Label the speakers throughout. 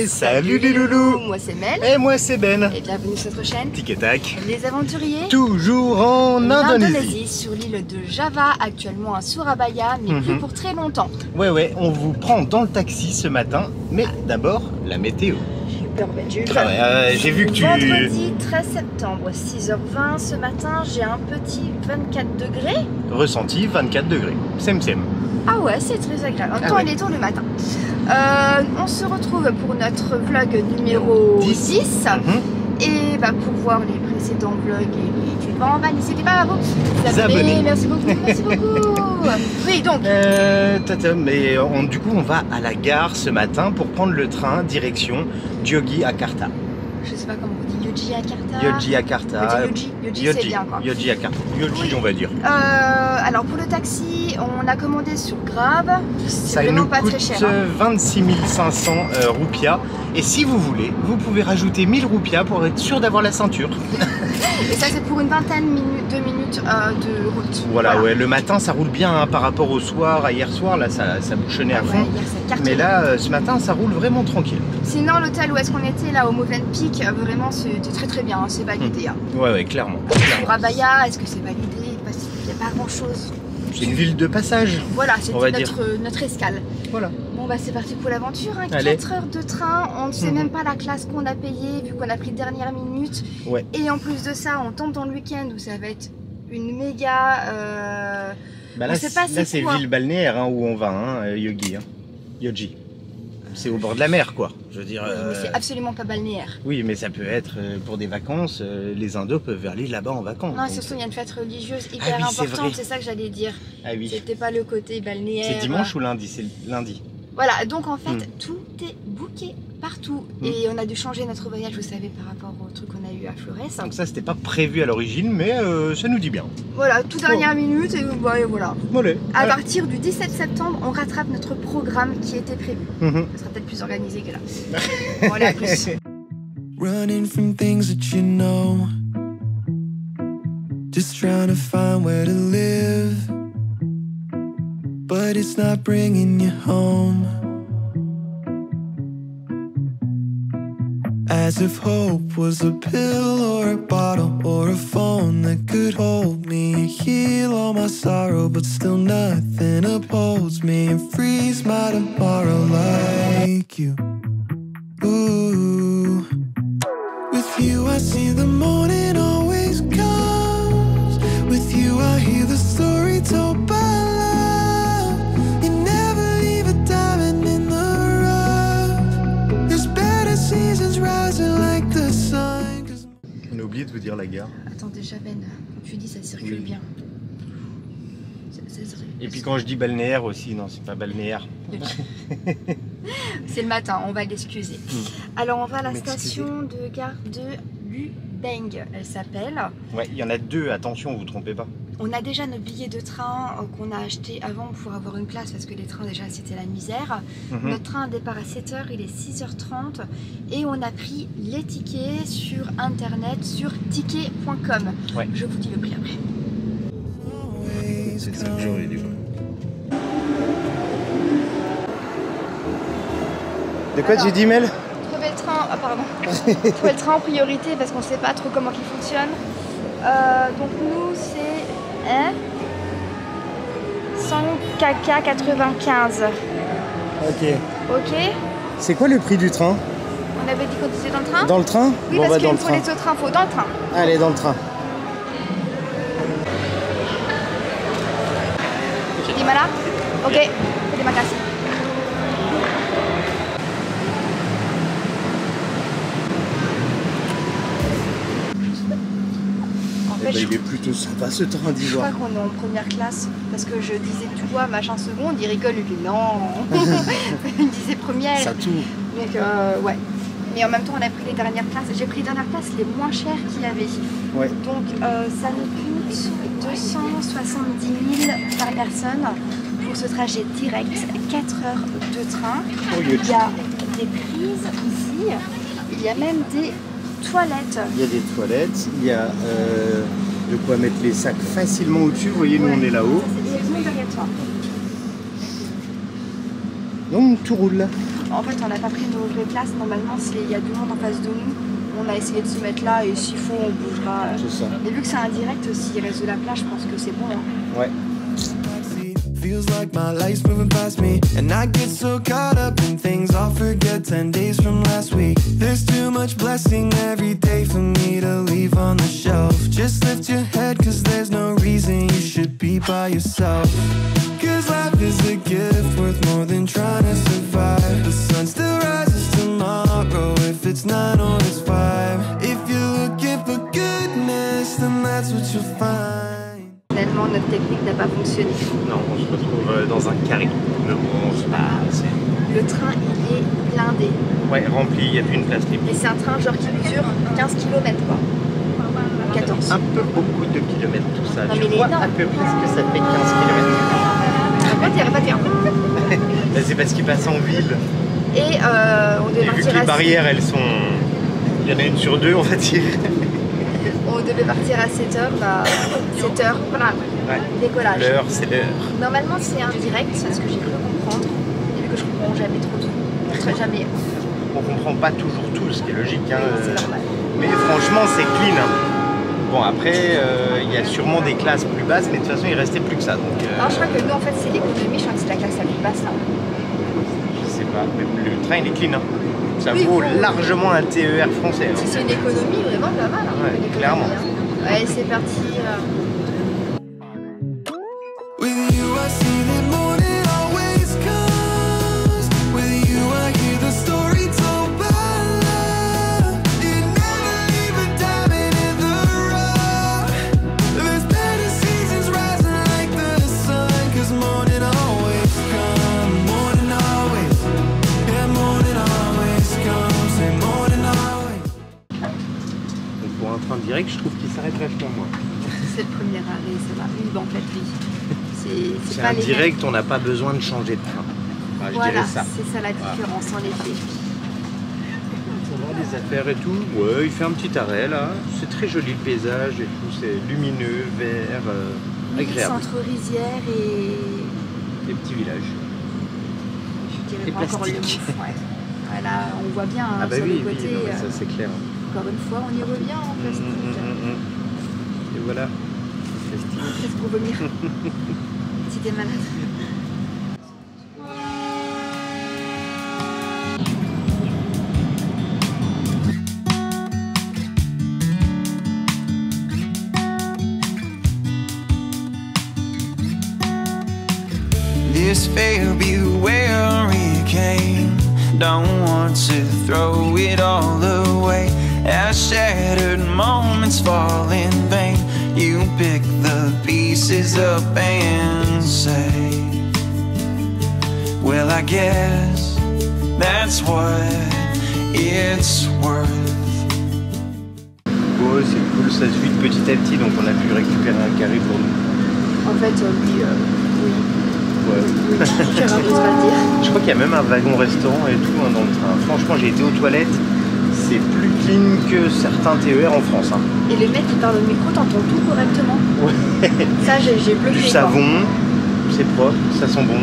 Speaker 1: Salut les loulous.
Speaker 2: Moi c'est Mel.
Speaker 1: Et moi c'est Ben.
Speaker 2: Et bienvenue sur notre chaîne
Speaker 1: Tic et tac.
Speaker 2: Les aventuriers.
Speaker 1: Toujours en Indonésie.
Speaker 2: Sur l'île de Java, actuellement à Surabaya, mais plus pour très longtemps.
Speaker 1: Ouais, on vous prend dans le taxi ce matin, mais d'abord la météo.
Speaker 2: J'ai eu peur, Ben, j'ai eu peur.
Speaker 1: J'ai vu que tu...
Speaker 2: Vendredi 13 septembre, 6h20, ce matin, j'ai un petit 24 degrés.
Speaker 1: Ressenti 24 degrés. Sem.
Speaker 2: Ah ouais, c'est très agréable. En même temps, il est tôt le matin. On se retrouve pour notre vlog numéro 10. Et pour voir les précédents vlogs et les tutos, n'hésitez pas à vous abonner. Merci beaucoup. Oui, donc.
Speaker 1: Mais du coup, on va à la gare ce matin pour prendre le train direction Yogyakarta.
Speaker 2: Je sais pas comment on dit, Yogyakarta.
Speaker 1: Yogyakarta.
Speaker 2: Yogi c'est bien quoi.
Speaker 1: Yogyakarta. Yogi, on va dire.
Speaker 2: Alors pour le taxi, on a commandé sur Grab. C'est vraiment pas très cher.
Speaker 1: Ça nous coûte 26 500 roupias. Et si vous voulez, vous pouvez rajouter 1000 roupias pour être sûr d'avoir la ceinture.
Speaker 2: Et ça c'est pour une vingtaine de minutes de route.
Speaker 1: Voilà, ouais, le matin ça roule bien hein, par rapport au soir, à hier soir, là ça bouchonnait à fond. Mais là, ce matin ça roule vraiment tranquille.
Speaker 2: Sinon l'hôtel où est-ce qu'on était là au Movenpick, vraiment c'était très bien, hein, c'est validé. Hein.
Speaker 1: Ouais, clairement.
Speaker 2: Surabaya, est-ce que c'est validé? Il n'y a pas grand chose.
Speaker 1: C'est une ville de passage.
Speaker 2: Voilà, c'était notre escale.
Speaker 1: Voilà.
Speaker 2: Bon c'est parti pour l'aventure, hein. 4 heures de train, on ne sait même pas la classe qu'on a payée vu qu'on a pris dernière minute.
Speaker 1: Ouais.
Speaker 2: Et en plus de ça, on tombe dans le week-end où ça va être une méga...
Speaker 1: là c'est ville balnéaire hein, où on va, hein, Yogi. C'est au bord de la mer quoi, je veux dire...
Speaker 2: Oui, mais c'est absolument pas balnéaire.
Speaker 1: Oui, mais ça peut être pour des vacances, les Indos peuvent aller là-bas en vacances.
Speaker 2: Non, surtout il y a une fête religieuse hyper importante, c'est ça que j'allais dire.
Speaker 1: Ah oui.
Speaker 2: C'était pas le côté balnéaire.
Speaker 1: C'est dimanche ou lundi? C'est lundi.
Speaker 2: Voilà, donc en fait, tout est booké partout. Et on a dû changer notre voyage, vous savez, par rapport au truc qu'on a eu à Flores.
Speaker 1: Donc ça, c'était pas prévu à l'origine, mais ça nous dit bien.
Speaker 2: Voilà, toute dernière minute, et voilà. À
Speaker 1: Allez.
Speaker 2: partir du 17 septembre, on rattrape notre programme qui était prévu. Ça sera peut-être plus organisé que là. Bon, allez, à plus.
Speaker 3: Running from things that you know, just trying to find where to live, but it's not bringing you home. As if hope was a pill or a bottle or a phone that could hold me and heal all my sorrow, but still nothing upholds me and frees my tomorrow like you. Ooh. With you I see the morning always comes. With you I hear the story told by love. You never leave a diamond in the rough. There's better seasons rising like the sun.
Speaker 1: On a oublié de vous dire la gare.
Speaker 2: Attends, déjà Ben, comme tu dis, ça circule bien.
Speaker 1: Et puis quand je dis balnéaire aussi, non, c'est pas balnéaire.
Speaker 2: C'est le matin, on va l'excuser. Alors on va à la station de gare de Lubeng, elle s'appelle.
Speaker 1: Ouais, il y en a deux, attention, vous vous trompez pas.
Speaker 2: On a déjà nos billets de train qu'on a acheté avant pour avoir une place parce que les trains déjà c'était la misère. Notre train départ à 7h, il est 6h30 et on a pris les tickets sur internet sur ticket.com.
Speaker 1: Ouais.
Speaker 2: Je vous dis le prix après.
Speaker 1: C'est ça que j'aurais dû. De quoi tu dis, Mel?
Speaker 2: Trouver le train, trouver le train en priorité parce qu'on sait pas trop comment il fonctionne. Donc nous c'est 100 kk 95. Ok.
Speaker 1: C'est quoi le prix du train?
Speaker 2: On avait dit qu'on était dans le train?
Speaker 1: Dans le train?
Speaker 2: Oui, parce qu'il faut les autres trains, faut dans le train.
Speaker 1: Allez, dans le train.
Speaker 2: Di mana? Ok, terima kasih. En fait,
Speaker 1: il est plutôt sympa ce train
Speaker 2: je
Speaker 1: d'Ivoire.
Speaker 2: crois qu'on est en première classe parce que je disais tu vois machin seconde, il rigole, il dit non. Il disait première.
Speaker 1: Ça tout.
Speaker 2: Donc ouais. Mais en même temps on a pris les dernières classes. J'ai pris les dernières classes les moins chères qu'il y avait.
Speaker 1: Ouais.
Speaker 2: Donc ça nous coûte 270 000 par personne pour ce trajet direct, 4 heures de train. Il y a des prises ici, il y a même des toilettes.
Speaker 1: Il y a des toilettes, il y a de quoi mettre les sacs facilement au-dessus. Vous voyez, nous on est là-haut.
Speaker 2: C'est derrière toi.
Speaker 1: Donc tout roule là.
Speaker 2: En fait, on n'a pas pris nos vraies places. Normalement, il y a du monde en face de nous. On a essayé de se mettre là et s'il faut, on bougera.
Speaker 1: C'est ça.
Speaker 2: Et vu que c'est un direct, s'il reste de la place, je pense que c'est bon. Hein.
Speaker 1: Ouais.
Speaker 3: Feels like my life's moving past me, and I get so caught up in things I'll forget 10 days from last week. There's too much blessing every day for me to leave on the shelf. Just lift your head, cause there's no reason you should be by yourself. Cause life is a gift worth more than trying to survive. The sun still rises tomorrow if it's 9 or it's 5. If you're looking for goodness, then that's what you'll find.
Speaker 2: Finalement, notre technique n'a pas fonctionné.
Speaker 1: Non, on se retrouve dans un carré. Mais bon, c'est pas...
Speaker 2: Le train, il est blindé.
Speaker 1: Ouais, rempli, il n'y a plus une place libre.
Speaker 2: Et c'est un train genre qui mesure 15 km quoi. 14.
Speaker 1: Un peu beaucoup de kilomètres tout ça.
Speaker 2: Non,
Speaker 1: Tu
Speaker 2: mais il est
Speaker 1: vois
Speaker 2: énorme.
Speaker 1: à peu près ce que ça fait 15 km. C'est parce qu'il passe en ville.
Speaker 2: Et on devait
Speaker 1: Et vu
Speaker 2: partir
Speaker 1: que les barrières, elles sont... Il y en a une sur deux, on va dire.
Speaker 2: On devait partir à 7h, 7h, voilà,
Speaker 1: Ouais.
Speaker 2: décollage.
Speaker 1: L'heure, c'est l'heure.
Speaker 2: Normalement c'est un direct, c'est ce que j'ai cru comprendre. Et vu que je comprends jamais trop tout, jamais.
Speaker 1: On comprend pas toujours tout, ce qui est logique. Hein.
Speaker 2: C'est normal.
Speaker 1: Mais franchement, c'est clean. Hein. Bon, après, il y a sûrement des classes plus basses, mais de toute façon, il restait plus que ça. Donc,
Speaker 2: Alors je crois que nous en fait c'est l'économie, je crois que c'est la classe la plus basse là.
Speaker 1: je sais pas, mais le train il est clean. Hein. Ça
Speaker 2: Oui,
Speaker 1: vaut
Speaker 2: faut-
Speaker 1: largement un TER français. Hein.
Speaker 2: Si c'est une économie vraiment pas mal. Hein,
Speaker 1: Ouais,
Speaker 2: une économie,
Speaker 1: clairement.
Speaker 2: hein. Ouais, c'est parti.
Speaker 3: With you I see the morning always comes. With you I hear the story told by love. You never leave a diamond in the rough. There's better seasons rising like the sun. Cause morning always comes. Morning always. Yeah, morning always comes. And morning always.
Speaker 1: Donc pour un train direct, je trouve qu'il s'arrête vachement moins.
Speaker 2: C'est le premier arrêt, ça va. Oui, en fait, oui.
Speaker 1: C'est
Speaker 2: pas
Speaker 1: un
Speaker 2: les
Speaker 1: direct, on n'a pas besoin de changer de train. Enfin, je
Speaker 2: Voilà,
Speaker 1: dirais ça.
Speaker 2: c'est ça la différence en effet.
Speaker 1: On voit les affaires et tout. Ouais, il fait un petit arrêt là. C'est très joli le paysage et tout. C'est lumineux, vert, agréable.
Speaker 2: Centre Rizière et
Speaker 1: Les petits villages.
Speaker 2: je dirais
Speaker 1: Et
Speaker 2: pas encore le
Speaker 1: plastique.
Speaker 2: mot. Ouais. Voilà, on voit bien hein,
Speaker 1: Ah bah
Speaker 2: sur
Speaker 1: oui,
Speaker 2: le côté.
Speaker 1: oui, non, mais ça c'est clair.
Speaker 2: Encore une fois, on y revient en plastique.
Speaker 1: Et voilà. Plastique.
Speaker 2: Presque pour vomir. Si t'es malade.
Speaker 3: This fair beware hurricane. Don't want to throw it all away. As shattered moments fall in vain, you pick the pieces up and say, well, I guess that's what it's worth.
Speaker 1: Oh, c'est cool, ça se vide petit à petit, donc on a pu récupérer un carré pour nous.
Speaker 2: En fait, oui.
Speaker 1: Ouais.
Speaker 2: Oui, j'aurais envie de pas le dire.
Speaker 1: Je crois qu'il y a même un wagon restaurant et tout hein, dans le train. Franchement, j'ai été aux toilettes. C'est plus clean que certains TER en France. Hein.
Speaker 2: Et le mec qui parle au micro, t'entends tout correctement.
Speaker 1: Ouais.
Speaker 2: Ça, j'ai bluffé.
Speaker 1: Du
Speaker 2: quoi.
Speaker 1: savon, c'est propre, ça sent bon.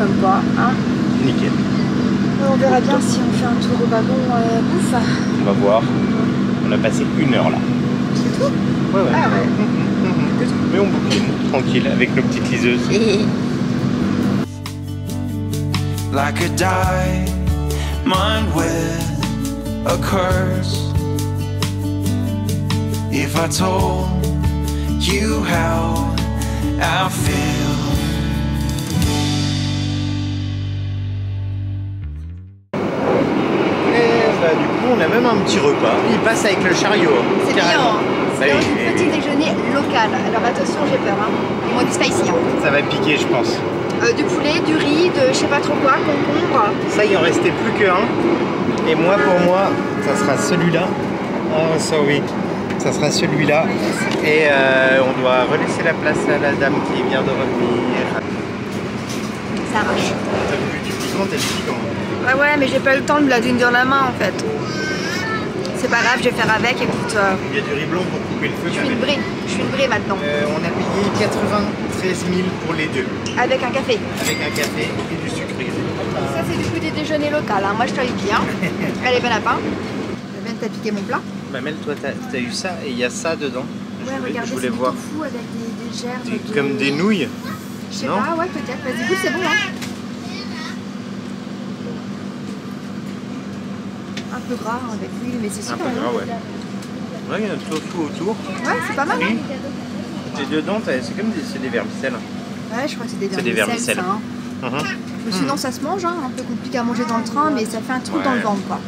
Speaker 2: Comme quoi, hein.
Speaker 1: Nickel.
Speaker 2: On verra bien si on fait un tour au wagon bouffe.
Speaker 1: On va voir. On a passé 1 heure là.
Speaker 2: C'est tout.
Speaker 1: Ouais, ouais.
Speaker 2: Ah ouais.
Speaker 1: Mais on boucline, tranquille, avec nos petites liseuses.
Speaker 2: Et
Speaker 3: Like a diamond with a curse. If I told you how I feel.
Speaker 1: Et bah, du coup, on a même un petit repas. Il passe avec le chariot.
Speaker 2: c'est bien.
Speaker 1: carrément.
Speaker 2: C'est
Speaker 1: Ça y
Speaker 2: un
Speaker 1: est.
Speaker 2: petit déjeuner local. Alors attention, j'ai peur. Hein. Ils m'ont dit spicy. Hein.
Speaker 1: Ça va piquer, je pense.
Speaker 2: Du poulet, du riz, de je sais pas trop quoi, concombre.
Speaker 1: Ça, il en restait plus qu'un. Et moi, pour moi, ça sera celui-là. Oh, sorry. Ça sera celui-là. Et on doit relaisser la place à la dame qui vient de revenir.
Speaker 2: Ça arrache.
Speaker 1: T'as vu du piment, t'as du piment.
Speaker 2: Ouais, mais j'ai pas eu le temps de me la tenir la main en fait. C'est pas grave, je vais faire avec. Écoute,
Speaker 1: Il y a du riz blanc pour couper le feu.
Speaker 2: je suis une vraie. Je suis une vraie maintenant.
Speaker 1: On a payé 93 000 pour les deux.
Speaker 2: Avec un café.
Speaker 1: Avec un café et du sucre.
Speaker 2: Ça c'est du coup des déjeuners local, hein. Moi je te le dis. Hein. Allez, bon lapin. Je viens de t'appliquer mon plat.
Speaker 1: Mamel, toi t'as eu ça et il y a ça dedans.
Speaker 2: Ouais, regardez,
Speaker 1: je voulais
Speaker 2: c'est du
Speaker 1: voir.
Speaker 2: tofu avec des gerbes.
Speaker 1: Comme des nouilles.
Speaker 2: Je sais
Speaker 1: non
Speaker 2: pas, ouais peut-être. Vas-y, goûte, c'est bon. Hein. Un peu gras hein, avec l'huile, mais c'est super.
Speaker 1: Un peu gras, ouais. Ouais, il y a un tofu autour.
Speaker 2: Ouais, c'est pas mal. Hein.
Speaker 1: Et dedans, c'est comme des vermicelles.
Speaker 2: Ouais, je crois que c'est des
Speaker 1: C'est
Speaker 2: vermicelles. Ça, hein. Sinon, ça se mange, hein, un peu compliqué à manger dans le train, mais ça fait un trou dans le ventre, quoi.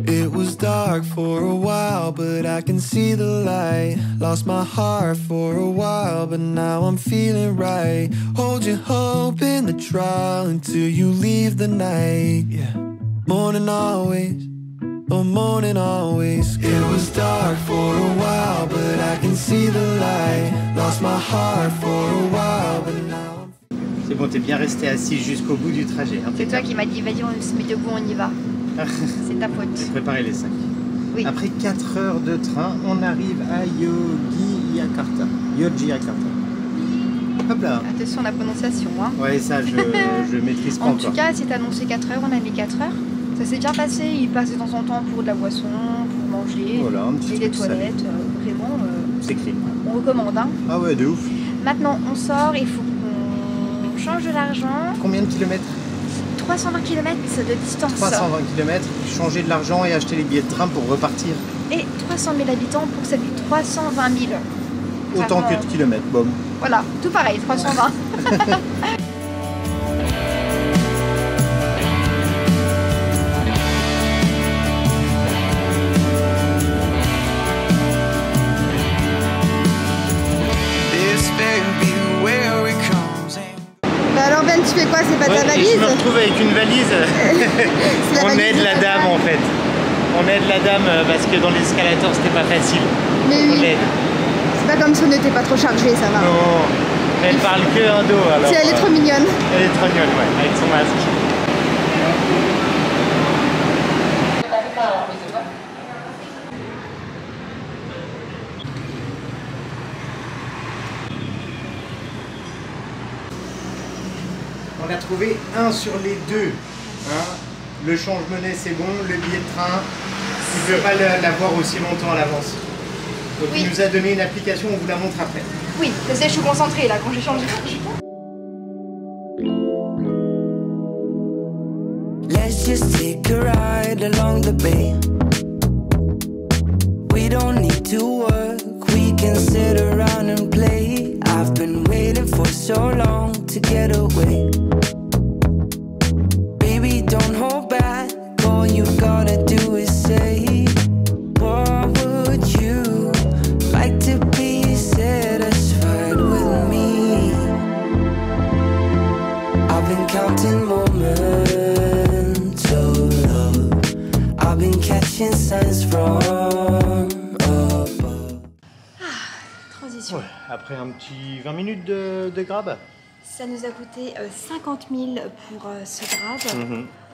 Speaker 3: It was dark for a while, but I can see the light. Lost my heart for a while, but now I'm feeling right. Hold your hope in the trial until you leave the night. Yeah, morning always, oh morning always. It was dark for a while, but I can see the light. Lost my heart for a while, but now I'm...
Speaker 1: C'est bon, t'es bien resté assis jusqu'au bout du trajet.
Speaker 2: C'est toi qui m'as dit, vas-y, on se met debout, on y va. C'est ta faute.
Speaker 1: J'ai préparé les sacs.
Speaker 2: Oui.
Speaker 1: Après 4 heures de train, on arrive à Yogyakarta. Hop là.
Speaker 2: Attention à la prononciation. Hein.
Speaker 1: Ouais, ça, je maîtrise pas
Speaker 2: en
Speaker 1: encore.
Speaker 2: tout cas, c'est annoncé 4 heures, on a mis 4 heures. Ça s'est bien passé, il passe de temps en temps pour de la boisson, pour manger,
Speaker 1: voilà, un petit
Speaker 2: et des toilettes. Vraiment,
Speaker 1: c'est écrit.
Speaker 2: On recommande. Hein.
Speaker 1: Ah ouais, de ouf.
Speaker 2: Maintenant, on sort, il faut qu'on change de l'argent.
Speaker 1: Combien de kilomètres?
Speaker 2: 320 km de distance.
Speaker 1: 320 km, changer de l'argent et acheter les billets de train pour repartir.
Speaker 2: Et 300 000 habitants pour cette ville, 320 000.
Speaker 1: Autant que de kilomètres, bon.
Speaker 2: Voilà, tout pareil, 320. Alors Ben, tu fais quoi? C'est pas ta valise?
Speaker 1: Je me retrouve avec une valise. On aide la dame en fait. On aide la dame parce que dans l'escalator c'était pas facile.
Speaker 2: Mais
Speaker 1: on
Speaker 2: oui.
Speaker 1: l'aide.
Speaker 2: C'est pas comme si on n'était pas trop chargé, ça va.
Speaker 1: Non, elle parle que un dos alors.
Speaker 2: Si, elle est trop mignonne.
Speaker 1: Elle est trop mignonne, ouais, avec son masque. On a trouvé un sur les deux. Hein. Le change-monnaie c'est bon, le billet de train, il ne peut pas l'avoir aussi longtemps à l'avance. Donc oui. Il nous a donné une application, on vous la montre après.
Speaker 2: Oui, je sais, je suis concentrée là quand j'ai changé.
Speaker 3: Let's just take a ride along the bay. We don't need to work, we can sit around and play. I've been waiting for so long to get away. Baby, don't hold back, all you gotta do is say, what would you like to be satisfied with me? I've been counting moments of love, I've been catching signs from above.
Speaker 2: Transition.
Speaker 1: Ouais, après un petit 20 minutes de grab.
Speaker 2: Ça nous a coûté 50 000 pour ce grab.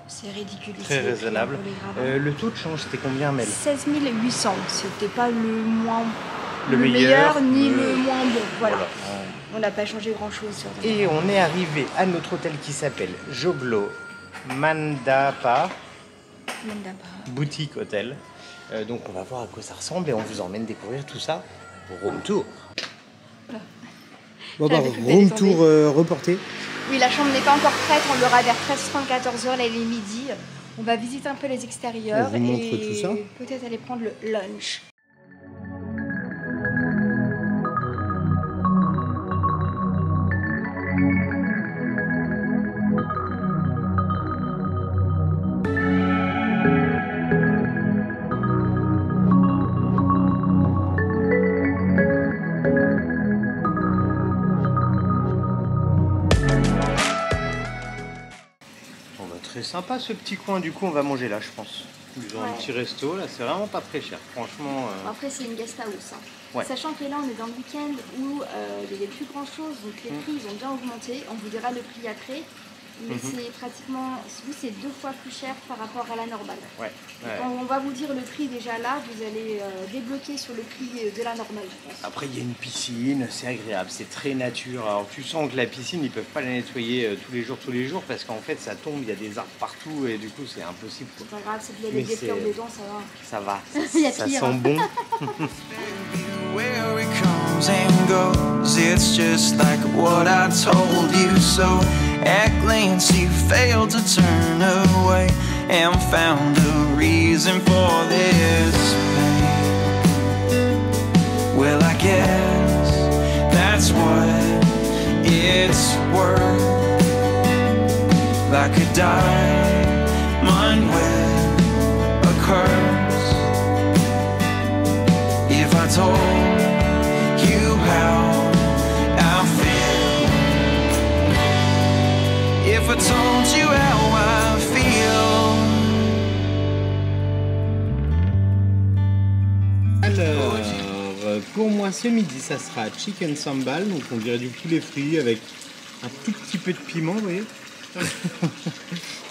Speaker 2: C'est ridicule.
Speaker 1: Très raisonnable. Le taux de change, c'était combien, Mel? 16
Speaker 2: 800. C'était pas le meilleur ni le moins bon. Voilà. On n'a pas changé grand chose sur ça.
Speaker 1: Et on est arrivé à notre hôtel qui s'appelle Joglo Mandapa. Boutique hôtel. Donc on va voir à quoi ça ressemble et on vous emmène découvrir tout ça. Room tour. Bon bah, room tour reporté.
Speaker 2: Oui, la chambre n'est pas encore prête, on l'aura vers 13h-14h, là il est midi. On va visiter un peu les extérieurs
Speaker 1: on vous montre tout ça.
Speaker 2: Peut-être aller prendre le lunch.
Speaker 1: C'est sympa ce petit coin, du coup on va manger là je pense. Ils ont un petit resto là, c'est vraiment pas très cher, franchement.
Speaker 2: Après c'est une guest house. Hein.
Speaker 1: Ouais.
Speaker 2: Sachant que là on est dans le week-end où il n'y avait plus grand chose, donc les prix ils ont bien augmenté, on vous dira le prix après. Mais c'est pratiquement, oui, c'est 2 fois plus cher par rapport à la normale.
Speaker 1: Ouais.
Speaker 2: Quand on va vous dire le prix déjà là, vous allez débloquer sur le prix de la normale, je pense.
Speaker 1: Après, il y a une piscine, c'est agréable, c'est très nature. Alors, tu sens que la piscine, ils peuvent pas la nettoyer tous les jours, parce qu'en fait, ça tombe, il y a des arbres partout, et du coup, c'est impossible.
Speaker 2: C'est pas grave, c'est qu'il y a des fleurs dedans, ça va.
Speaker 1: Ça va,
Speaker 2: Il y a
Speaker 1: ça
Speaker 2: pire,
Speaker 1: sent
Speaker 2: hein.
Speaker 1: bon.
Speaker 3: Where it comes and goes, it's just like what I told you. So at glance you failed to turn away and found a reason for this pain. Well, I guess that's what it's worth. Like a diamond with a curse. If I told you how I feel, if I told you how I feel.
Speaker 1: Alors, pour moi, ce midi, ça sera chicken sambal, donc on dirait du poulet frit avec un tout petit peu de piment, vous voyez.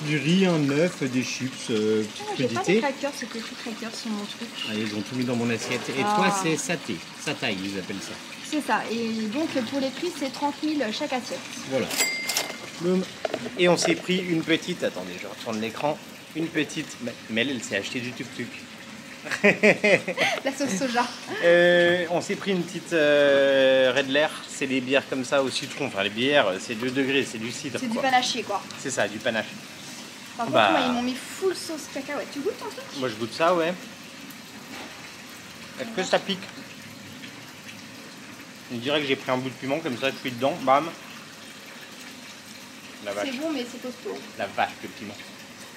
Speaker 1: Du riz, un œuf, des chips,
Speaker 2: J'ai
Speaker 1: petite
Speaker 2: pas
Speaker 1: crudité.
Speaker 2: de crackers, c'était plus crackers sur mon truc.
Speaker 1: Ah, ils ont tout mis dans mon assiette. Et toi, c'est saté. Sataï, ils appellent ça.
Speaker 2: C'est ça, et donc pour les prix, c'est 30 000 chaque assiette.
Speaker 1: Voilà. Boum. Et on s'est pris une petite, attendez, je retourne l'écran, une petite, Mel, elle s'est acheté du tuk-tuk.
Speaker 2: La sauce soja.
Speaker 1: On s'est pris une petite Redler, c'est des bières comme ça au citron, enfin les bières, c'est 2 degrés, c'est du cidre.
Speaker 2: C'est du
Speaker 1: quoi.
Speaker 2: panaché quoi.
Speaker 1: C'est ça, du panache.
Speaker 2: Par contre,
Speaker 1: Bah.
Speaker 2: moi, ils m'ont mis full sauce cacahuète. Tu goûtes ton truc?
Speaker 1: Moi je goûte ça, ouais. Est-ce que ça pique? On dirait que j'ai pris un bout de piment, comme ça je suis dedans, bam. La vache,
Speaker 2: C'est bon, mais c'est costaud.
Speaker 1: la vache le piment.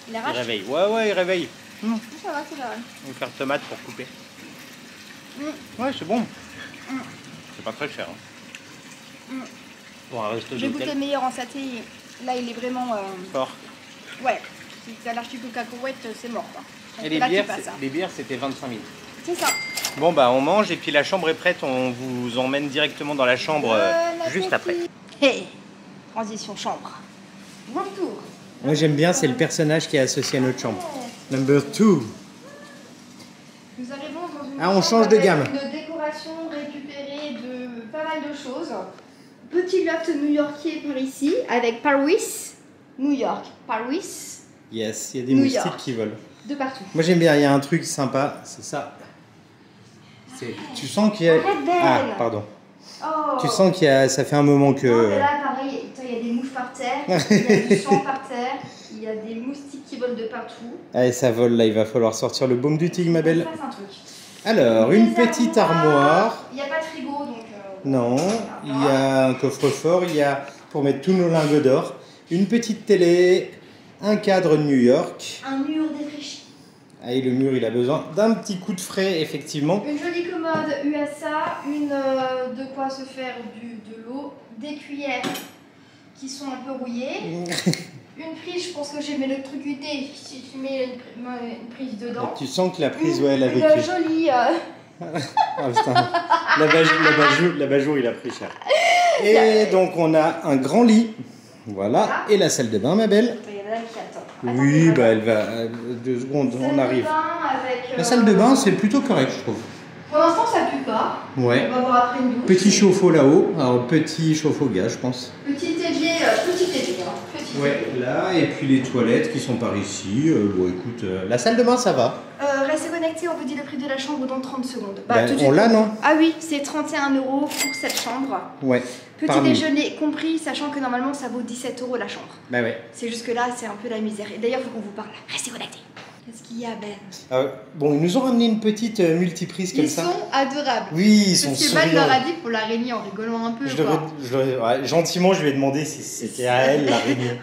Speaker 2: Il
Speaker 1: Il
Speaker 2: arrache.
Speaker 1: réveille, ouais, il réveille.
Speaker 2: Ça va, c'est pas mal.
Speaker 1: On va faire tomate pour couper.
Speaker 2: Mm.
Speaker 1: Ouais, c'est bon.
Speaker 2: Mm.
Speaker 1: C'est pas très cher. Hein.
Speaker 2: Mm.
Speaker 1: Pour un resto
Speaker 2: J'ai goûté
Speaker 1: d'hôtel.
Speaker 2: meilleur en saté. Là, il est vraiment.
Speaker 1: Fort.
Speaker 2: Ouais. Si tu lâches du cacahuète, c'est mort quoi. Donc
Speaker 1: Et les
Speaker 2: là, tu
Speaker 1: bières,
Speaker 2: passes, hein.
Speaker 1: les bières, c'était 25 000.
Speaker 2: C'est ça.
Speaker 1: Bon, bah, on mange et puis la chambre est prête. On vous emmène directement dans la chambre juste après.
Speaker 2: Hey, transition chambre. Bonjour.
Speaker 1: Moi, j'aime bien, c'est le personnage qui est associé à notre chambre. Number 2.
Speaker 2: Nous arrivons dans une
Speaker 1: Ah, on
Speaker 2: chambre
Speaker 1: change de
Speaker 2: avec
Speaker 1: gamme.
Speaker 2: Une décoration récupérée de pas mal de choses. Petit loft new-yorkais par ici, avec Paris, New York, Paris,
Speaker 1: Yes, il y a des
Speaker 2: New
Speaker 1: moustiques
Speaker 2: York.
Speaker 1: qui volent.
Speaker 2: de partout.
Speaker 1: Moi, j'aime bien, il y a un truc sympa, c'est ça. Tu sens qu'il y a...
Speaker 2: Arrête d'elle.
Speaker 1: Ah, pardon.
Speaker 2: Oh.
Speaker 1: Tu sens qu'il y a... Ça fait un moment
Speaker 2: Non, mais
Speaker 1: que...
Speaker 2: là, pareil, il y a des mouches par terre, il y a du sang par terre, il y a des moustiques qui volent de partout.
Speaker 1: Allez, ça vole, là, il va falloir sortir le baume du tigre, ma belle.
Speaker 2: Ça, c'est un truc.
Speaker 1: Alors, une petite armoire.
Speaker 2: Il n'y a pas de frigo, donc...
Speaker 1: Non, il y a un coffre-fort, il y a pour mettre tous nos lingots d'or, une petite télé, un cadre New York.
Speaker 2: Un mur défraîchi.
Speaker 1: Ah, et le mur, il a besoin d'un petit coup de frais, effectivement.
Speaker 2: Une jolie commode USA, de quoi se faire de l'eau, des cuillères qui sont un peu rouillées, une prise, je pense que j'ai mes électrocuté si tu mets une prise dedans.
Speaker 1: Tu sens que la prise, ouais, elle a
Speaker 2: Une
Speaker 1: vécu.
Speaker 2: jolie...
Speaker 1: Ah, putain. L'abat-jour, il a pris cher. Et donc, on a un grand lit. Voilà. Et la salle de bain, ma belle.
Speaker 2: Il y en a qui attend.
Speaker 1: Oui, bah elle va. 2 secondes, on arrive. La salle de bain, c'est plutôt correct, je trouve.
Speaker 2: Pour l'instant, ça pue pas.
Speaker 1: Ouais.
Speaker 2: On va voir après une douche.
Speaker 1: Petit chauffe-eau là-haut. Alors, petit chauffe-eau gaz, je pense.
Speaker 2: Petit évier, hein. Petit
Speaker 1: Ouais, là, et puis les toilettes qui sont par ici. Bon, écoute, la salle de bain, ça va.
Speaker 2: Restez connectés, on vous dit le prix de la chambre dans 30 secondes.
Speaker 1: Ben,
Speaker 2: tout de suite.
Speaker 1: on l'a, non?
Speaker 2: Ah oui, c'est 31 € pour cette chambre.
Speaker 1: Ouais.
Speaker 2: Petit
Speaker 1: par nuit.
Speaker 2: déjeuner compris, sachant que normalement ça vaut 17 € la chambre.
Speaker 1: Bah ouais.
Speaker 2: C'est juste que là, c'est un peu la misère. Et d'ailleurs, il faut qu'on vous parle. Restez connectés. Qu'est-ce qu'il y a, Ben?
Speaker 1: Bon, ils nous ont ramené une petite multiprise comme
Speaker 2: Ils
Speaker 1: ça.
Speaker 2: sont adorables.
Speaker 1: Oui, ils sont
Speaker 2: C'est ce que Ben leur
Speaker 1: souriants.
Speaker 2: a dit pour l'araignée en rigolant un peu.
Speaker 1: Ouais, gentiment, je lui ai demandé si c'était à elle l'araignée.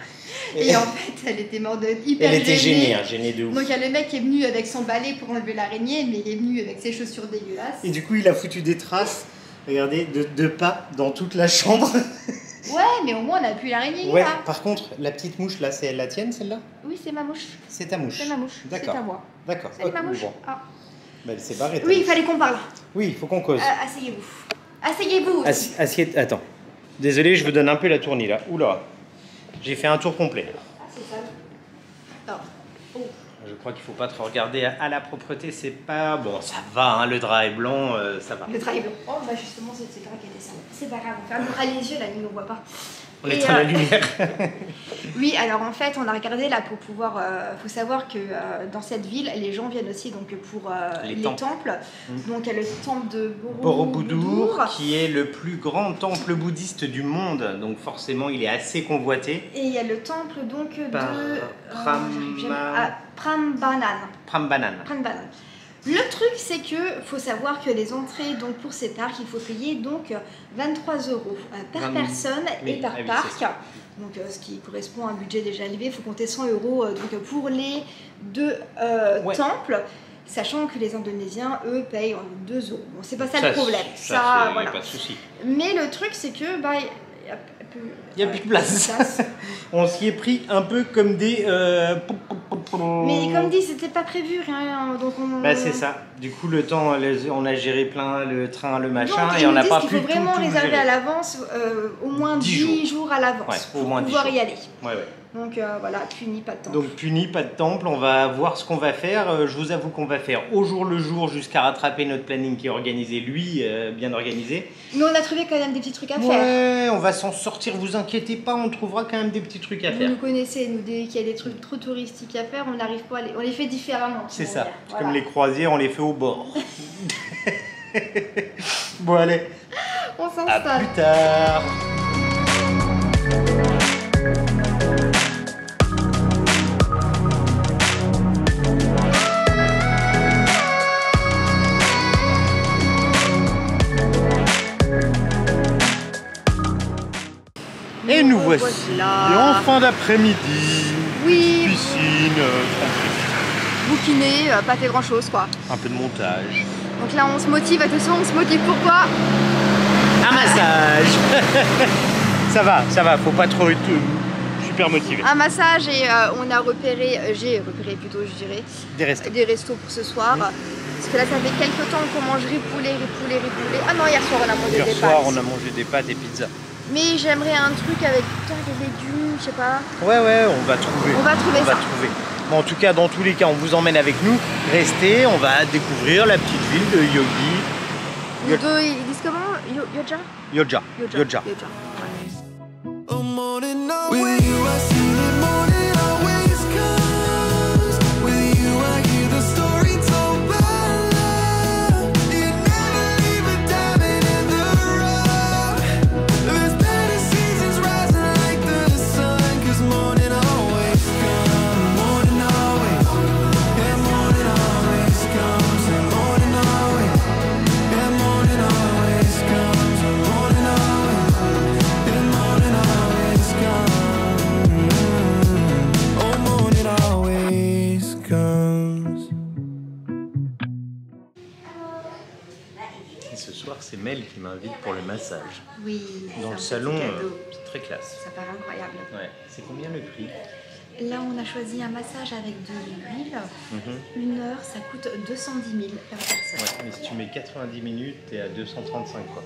Speaker 2: Et en fait, elle était morte de hyper
Speaker 1: Elle était
Speaker 2: gênée.
Speaker 1: gênée, hein, gênée de ouf.
Speaker 2: Donc il y a le mec qui est venu avec son balai pour enlever l'araignée, mais il est venu avec ses chaussures dégueulasses.
Speaker 1: Et du coup, il a foutu des traces, regardez, de pas dans toute la chambre.
Speaker 2: Ouais, mais au moins on a pu l'araignée
Speaker 1: Ouais,
Speaker 2: là.
Speaker 1: par contre, la petite mouche là, c'est la tienne celle-là?
Speaker 2: Oui, c'est ma mouche.
Speaker 1: C'est ta mouche.
Speaker 2: C'est ma mouche.
Speaker 1: D'accord.
Speaker 2: C'est à moi.
Speaker 1: D'accord.
Speaker 2: Salut ma
Speaker 1: Ok,
Speaker 2: mouche.
Speaker 1: bon.
Speaker 2: Ah.
Speaker 1: Bah, elle s'est barrée. ta
Speaker 2: Oui, il
Speaker 1: mouche.
Speaker 2: fallait qu'on parle.
Speaker 1: Oui, il faut qu'on cause.
Speaker 2: Asseyez-vous. Asseyez-vous.
Speaker 1: Assiette, attends. Désolé, je vous donne un peu la tournée là. Oula. J'ai fait un tour complet.
Speaker 2: Ah, c'est ça. Alors, oh.
Speaker 1: Je crois qu'il ne faut pas trop regarder à la propreté, c'est pas... Bon, ça va, hein, le drap est blanc, ça va.
Speaker 2: Le drap est blanc. Oh, bah justement, c'est le drap qui était sale. C'est pas grave, on fermera les yeux, là, nous, on voit pas.
Speaker 1: On éteint la lumière.
Speaker 2: Oui, alors en fait, on a regardé là pour pouvoir... faut savoir que dans cette ville, les gens viennent aussi donc, pour les temples. Donc, il y a le temple de Borobudur,
Speaker 1: qui est le plus grand temple bouddhiste du monde. Donc, forcément, il est assez convoité.
Speaker 2: Et il y a le temple donc de...
Speaker 1: Prambanan.
Speaker 2: Le truc, c'est que faut savoir que les entrées donc pour ces parcs, il faut payer donc 23 € par personne et par parc. Donc, ce qui correspond à un budget déjà élevé, il faut compter 100 € donc pour les deux temples. Sachant que les Indonésiens, eux, payent 2 €. Bon, c'est pas ça le problème.
Speaker 1: Ça voilà. Pas de souci.
Speaker 2: Mais le truc, c'est que bah,
Speaker 1: il n'y a plus de place. On s'y est pris un peu comme des...
Speaker 2: Mais comme dit, c'était pas prévu, rien. Donc
Speaker 1: Bah c'est ça. Du coup, le temps, on a géré plein le train, le machin,
Speaker 2: donc,
Speaker 1: et on n'a pas pu tout
Speaker 2: gérer. Il faut vraiment réserver à l'avance, au moins 10 jours à l'avance, pour pouvoir y aller. Donc voilà, puni, pas de temple.
Speaker 1: Donc puni, pas de temple, on va voir ce qu'on va faire. Je vous avoue qu'on va faire au jour le jour jusqu'à rattraper notre planning qui est organisé, lui, bien organisé.
Speaker 2: Mais on a trouvé quand même des petits trucs à faire.
Speaker 1: Ouais, on va s'en sortir, vous inquiétez pas, on trouvera quand même des petits trucs à faire.
Speaker 2: Vous nous connaissez, nous, dès qu'il y a des trucs trop touristiques à faire, on n'arrive pas à les... On les fait différemment.
Speaker 1: C'est ça, comme les croisières, on les fait au bord. Bon allez,
Speaker 2: on s'installe.
Speaker 1: À plus tard. Et nous voici en fin d'après-midi.
Speaker 2: Oui.
Speaker 1: Piscine,
Speaker 2: bouquiné, pas fait grand chose quoi.
Speaker 1: Un peu de montage.
Speaker 2: Donc là on se motive, attention, on se motive pourquoi?
Speaker 1: Un massage. Ça va, faut pas trop être super motivé.
Speaker 2: Un massage et on a repéré, j'ai repéré plutôt je dirais, des restos pour ce soir. Parce que là ça fait quelques temps qu'on mange ripoulé. Ah non, hier soir on a mangé des pâtes.
Speaker 1: Hier soir on a mangé des pâtes et pizzas.
Speaker 2: Mais j'aimerais un truc avec plein de légumes, je sais pas.
Speaker 1: Ouais, on va trouver.
Speaker 2: On va trouver ça.
Speaker 1: Bon, en tout cas, dans tous les cas, on vous emmène avec nous. Restez, on va découvrir la petite ville de Yogi.
Speaker 2: Ils disent comment? Yoja.
Speaker 1: Yoja. Ce soir, c'est Mel qui m'invite pour le massage.
Speaker 2: Oui.
Speaker 1: Dans le salon, c'est très classe.
Speaker 2: Ça paraît incroyable.
Speaker 1: Ouais. C'est combien le prix?
Speaker 2: Là, on a choisi un massage avec de l'huile. Une heure, ça coûte 210 000 par personne.
Speaker 1: Ouais, mais si tu mets 90 minutes, t'es à 235 quoi.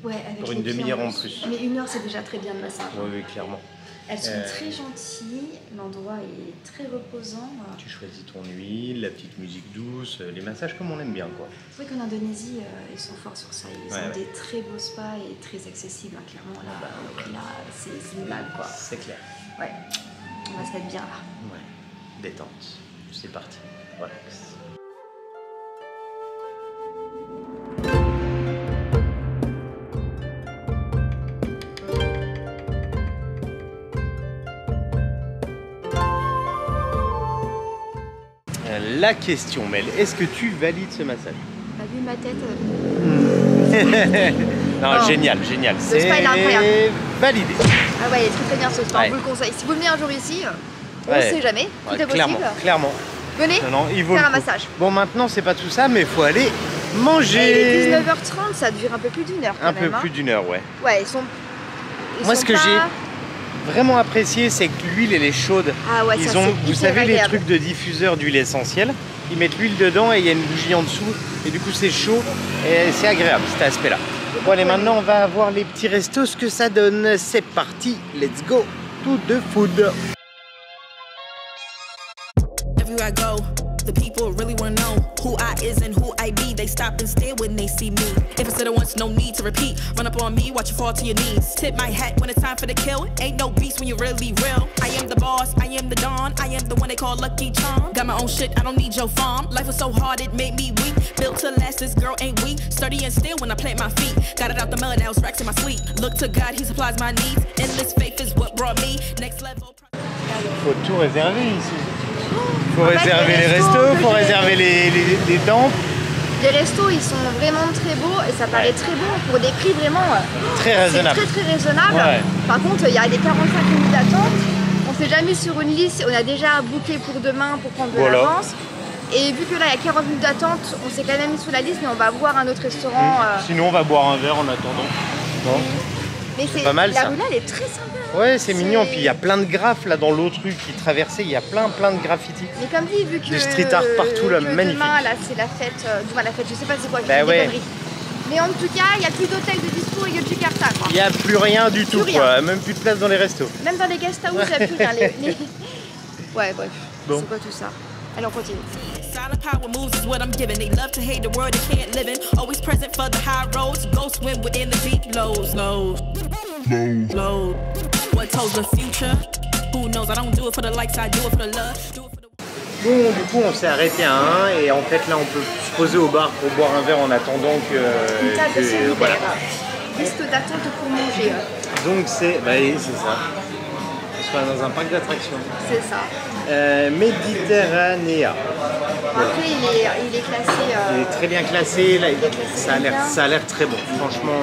Speaker 2: Ouais, avec
Speaker 1: pour une demi-heure en plus.
Speaker 2: Mais une heure, c'est déjà très bien de massage.
Speaker 1: Oui, clairement.
Speaker 2: Elles sont très gentilles, l'endroit est très reposant.
Speaker 1: Tu choisis ton huile, la petite musique douce, les massages comme on aime bien quoi.
Speaker 2: C'est vrai qu'en Indonésie, ils sont forts sur ça. Ils ont des très beaux spas et très accessibles. Hein. Clairement, là-bas, le prix là, c'est une blague quoi.
Speaker 1: C'est clair.
Speaker 2: Ouais, on va se mettre bien là.
Speaker 1: Ouais, détente. C'est parti, relax. La question, Mel, est-ce que tu valides ce massage?
Speaker 2: T'as vu ma tête?
Speaker 1: Non, génial.
Speaker 2: Ce spa est incroyable.
Speaker 1: Validé.
Speaker 2: Ah ouais, il est très bien ce spa, on vous le conseille. Si vous venez un jour ici, on ne sait jamais, tout est possible.
Speaker 1: Clairement.
Speaker 2: Venez faire un massage.
Speaker 1: Bon, maintenant, c'est pas tout ça, mais il faut aller manger.
Speaker 2: Il est 19h30, ça dure un peu plus d'une heure quand même.
Speaker 1: Un peu plus d'une heure, ouais.
Speaker 2: Ouais, ils sont
Speaker 1: Moi, ce que j'ai vraiment apprécié, c'est que l'huile elle est chaude.
Speaker 2: Ah ouais,
Speaker 1: ils ont, vous savez, les trucs de diffuseur d'huile essentielle. Ils mettent l'huile dedans et il y a une bougie en dessous. Et du coup, c'est chaud et c'est agréable cet aspect-là. Bon, allez, maintenant, on va voir les petits restos, ce que ça donne. C'est parti, let's go. surtout de food.
Speaker 4: Everywhere I go, the people really wanna know who I is and who I be. They stop and stare when they see me. If it's said it once, no need to repeat. Run up on me, watch you fall to your knees. Tip my hat when it's time for the kill. Ain't no beast when you're really real. I am the boss, I am the Don. I am the one they call Lucky Charm. Got my own shit, I don't need your farm. Life was so hard, it made me weak. Built to last, this girl ain't weak. Sturdy and still when I plant my feet. Got it out the mud, now it's racks in my sleep. Look to God, he supplies my needs. Endless faith is what brought me next level.
Speaker 1: Faut tout réserver ici. Faut réserver les restos, faut réserver les temples.
Speaker 2: Les restos, ils sont vraiment très beaux et ça paraît très bon pour des prix vraiment
Speaker 1: très raisonnables.
Speaker 2: Très raisonnable.
Speaker 1: Ouais.
Speaker 2: Par contre, il y a des 45 minutes d'attente. On s'est jamais sur une liste. On a déjà booké pour demain pour prendre de l'avance. Et vu que là, il y a 40 minutes d'attente, on s'est quand même mis sur la liste, mais on va voir un autre restaurant.
Speaker 1: Sinon, on va boire un verre en attendant. Bon.
Speaker 2: Mais c'est
Speaker 1: pas mal,
Speaker 2: la
Speaker 1: ça.
Speaker 2: rue là, elle est très sympa.
Speaker 1: Ouais, c'est mignon. Puis il y a plein de graphes là dans l'autre rue qui traversait. Il y a plein de graffitis.
Speaker 2: Mais comme dit, vu que
Speaker 1: du street art partout là, magnifique.
Speaker 2: Demain, là, c'est la fête. Demain, la fête, je sais pas c'est quoi.
Speaker 1: Bah ouais.
Speaker 2: Mais en tout cas, il n'y a plus d'hôtel de dispo et de Jakarta.
Speaker 1: Il n'y a plus rien du tout,
Speaker 2: rien.
Speaker 1: Quoi. Même plus de place dans les restos.
Speaker 2: Même dans les guest house, il n'y a plus rien. Ouais, bref.
Speaker 1: Bon.
Speaker 2: C'est quoi tout ça? Allez, on continue.
Speaker 4: Silent power moves is what I'm giving. They love to hate the world they can't live in. Always present for the high roads. Go swim within the deep lows. Low. What told the future? Who knows? I don't do it for the likes, I do it for the love. Do it for the...
Speaker 1: Bon, du coup, on s'est arrêté à un et en fait là, on peut se poser au bar pour boire un verre en attendant que.
Speaker 2: Une table de solitaire.
Speaker 1: Voilà.
Speaker 2: Liste d'attente pour manger.
Speaker 1: Donc c'est, bah oui, c'est ça. On soit dans un parc d'attractions.
Speaker 2: C'est ça.
Speaker 1: Méditerranéa.
Speaker 2: Après, il est classé.
Speaker 1: Il est très bien classé. Là,
Speaker 2: classé
Speaker 1: ça a l'air très bon. Franchement.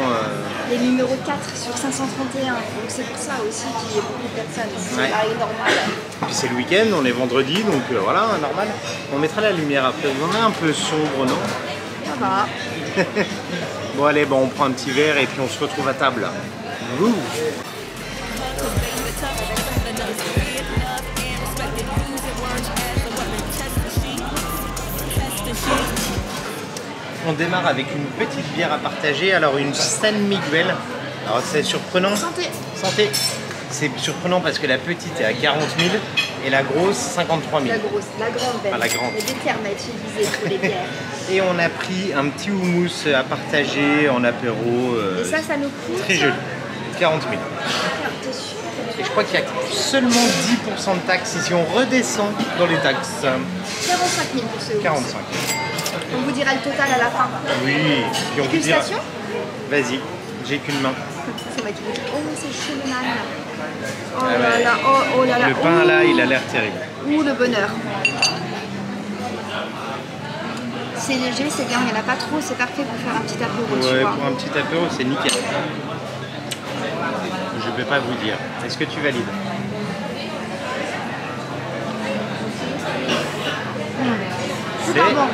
Speaker 2: Il est numéro 4 sur 531. Donc c'est pour ça aussi qu'il y a beaucoup de personnes. C'est
Speaker 1: Ouais.
Speaker 2: là, normal.
Speaker 1: Puis c'est le week-end, on est vendredi, donc voilà, normal. On mettra la lumière après. On est un peu sombre, non?
Speaker 2: Ça va.
Speaker 1: Bon allez, bon, on prend un petit verre et puis on se retrouve à table. Ouh. On démarre avec une petite bière à partager, alors une San Miguel. Alors c'est surprenant.
Speaker 2: Santé.
Speaker 1: Santé. C'est surprenant parce que la petite est à 40 000 et la grosse 53 000.
Speaker 2: La grosse, la grande belle.
Speaker 1: Ah, la grande.
Speaker 2: Il y a des termes à utiliser pour les bières.
Speaker 1: Et on a pris un petit houmous à partager en apéro.
Speaker 2: Et ça nous coûte.
Speaker 1: Très joli. 40 000.
Speaker 2: T'es sûr?
Speaker 1: Et je crois qu'il y a seulement 10% de taxes ici. On redescend dans les taxes.
Speaker 2: 45 000 pour ce houmous.
Speaker 1: 45.
Speaker 2: On vous dira le total à la fin.
Speaker 1: Oui. Puis on vous dira.
Speaker 2: Dégustation?
Speaker 1: Vas-y, j'ai qu'une main.
Speaker 2: C'est moi qui vous dis. Oh, c'est chouette. Oh
Speaker 1: Ah
Speaker 2: là
Speaker 1: ouais.
Speaker 2: là, oh là là.
Speaker 1: Le pain là, il a l'air terrible.
Speaker 2: Ouh, le bonheur. C'est léger, c'est bien, il n'y en a pas trop, c'est parfait pour faire un petit apéro, tu
Speaker 1: Ouais,
Speaker 2: vois.
Speaker 1: pour un petit apéro, c'est nickel. Je ne peux pas vous dire. Est-ce que tu valides?
Speaker 2: Super bon.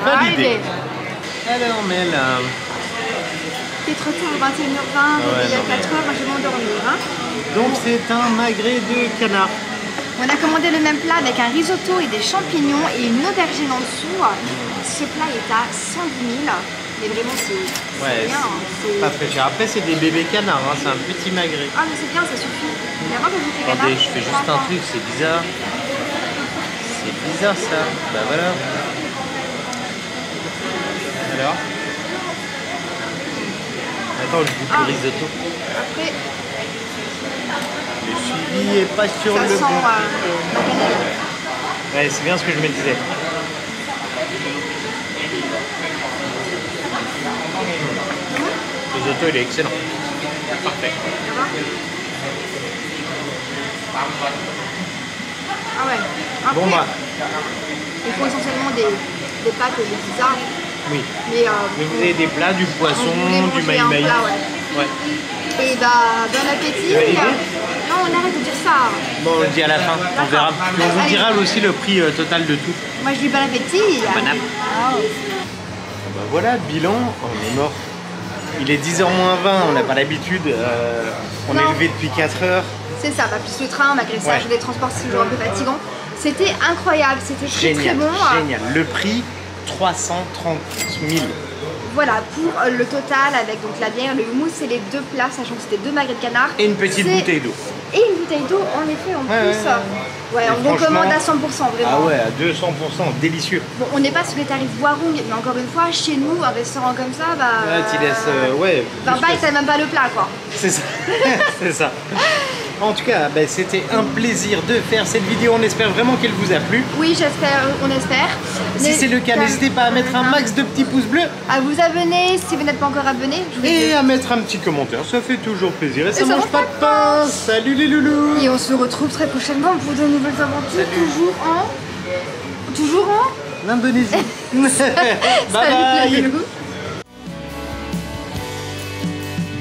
Speaker 1: validé.
Speaker 2: Allez.
Speaker 1: Alors, mais là...
Speaker 2: T'es trop tôt, 21h20,
Speaker 1: Ouais,
Speaker 2: il y a
Speaker 1: non,
Speaker 2: 4h, je vais m'endormir. Hein.
Speaker 1: Donc c'est un magret de canard.
Speaker 2: On a commandé le même plat avec un risotto et des champignons et une aubergine en dessous. Ce plat est à 110 000, mais vraiment c'est bien.
Speaker 1: Pas très cher. Après c'est des bébés canards, hein. C'est un petit magret.
Speaker 2: Ah mais c'est bien, ça suffit. Mais avant que je fais
Speaker 1: Attendez, je fais juste un truc, c'est bizarre. C'est bizarre ça. Bah voilà. Alors attends, je goûte le risotto.
Speaker 2: Après,
Speaker 1: Le suivi est pas sur
Speaker 2: ça
Speaker 1: le
Speaker 2: sent
Speaker 1: bon.
Speaker 2: la cannelle.
Speaker 1: Ouais, c'est bien ce que je me disais. Le risotto il est excellent. Parfait.
Speaker 2: Ça va? Ah ouais. Après,
Speaker 1: Bon bah,
Speaker 2: il faut essentiellement des pâtes et des pizzas.
Speaker 1: oui.
Speaker 2: Mais,
Speaker 1: Mais vous avez des plats, du poisson,
Speaker 2: on voulait
Speaker 1: du
Speaker 2: manger un
Speaker 1: maï-maï.
Speaker 2: plat, ouais.
Speaker 1: Ouais.
Speaker 2: Et bah, bon appétit.
Speaker 1: validé
Speaker 2: Non, on arrête de dire ça.
Speaker 1: Bon, on le dit à la fin, on verra. Puis on vous dira aussi le prix total de tout.
Speaker 2: Moi, je dis bon appétit.
Speaker 1: Bon app.
Speaker 2: Ah.
Speaker 1: Bah voilà, bilan, on est mort. Il est 10h moins 20, on n'a pas l'habitude. On est
Speaker 2: Non.
Speaker 1: levé depuis 4 heures.
Speaker 2: C'est ça, bah, plus le train, malgré ça,
Speaker 1: Ouais.
Speaker 2: les transports, c'est toujours un peu fatigant. C'était incroyable, c'était très
Speaker 1: Génial,
Speaker 2: très bon.
Speaker 1: génial. Le prix, 330 000.
Speaker 2: voilà, pour le total avec donc la bière, le houmous et les 2 plats, sachant que c'était 2 magrets de canard.
Speaker 1: Et une petite bouteille d'eau.
Speaker 2: Et une bouteille d'eau en effet en plus. Ouais, on recommande à 100% vraiment.
Speaker 1: Ah ouais, à 200%, délicieux.
Speaker 2: Bon, on n'est pas sur les tarifs Voirong, mais encore une fois, chez nous, un restaurant comme ça, bah...
Speaker 1: Ouais, tu laisses... ouais.
Speaker 2: 20 balles, t'as même pas le plat, quoi.
Speaker 1: C'est ça. C'est ça. En tout cas, bah, c'était un plaisir de faire cette vidéo. On espère vraiment qu'elle vous a plu.
Speaker 2: Oui, j'espère, on espère.
Speaker 1: Si c'est le cas, n'hésitez pas à mettre un max de petits pouces bleus.
Speaker 2: À vous abonner si vous n'êtes pas encore abonné.
Speaker 1: Et à mettre un petit commentaire, ça fait toujours plaisir. Et ça mange pas de pain. Salut les loulous.
Speaker 2: Et on se retrouve très prochainement pour de nouvelles aventures. Toujours en
Speaker 1: l'Indonésie. Bye
Speaker 2: bye.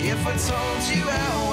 Speaker 3: If I told you how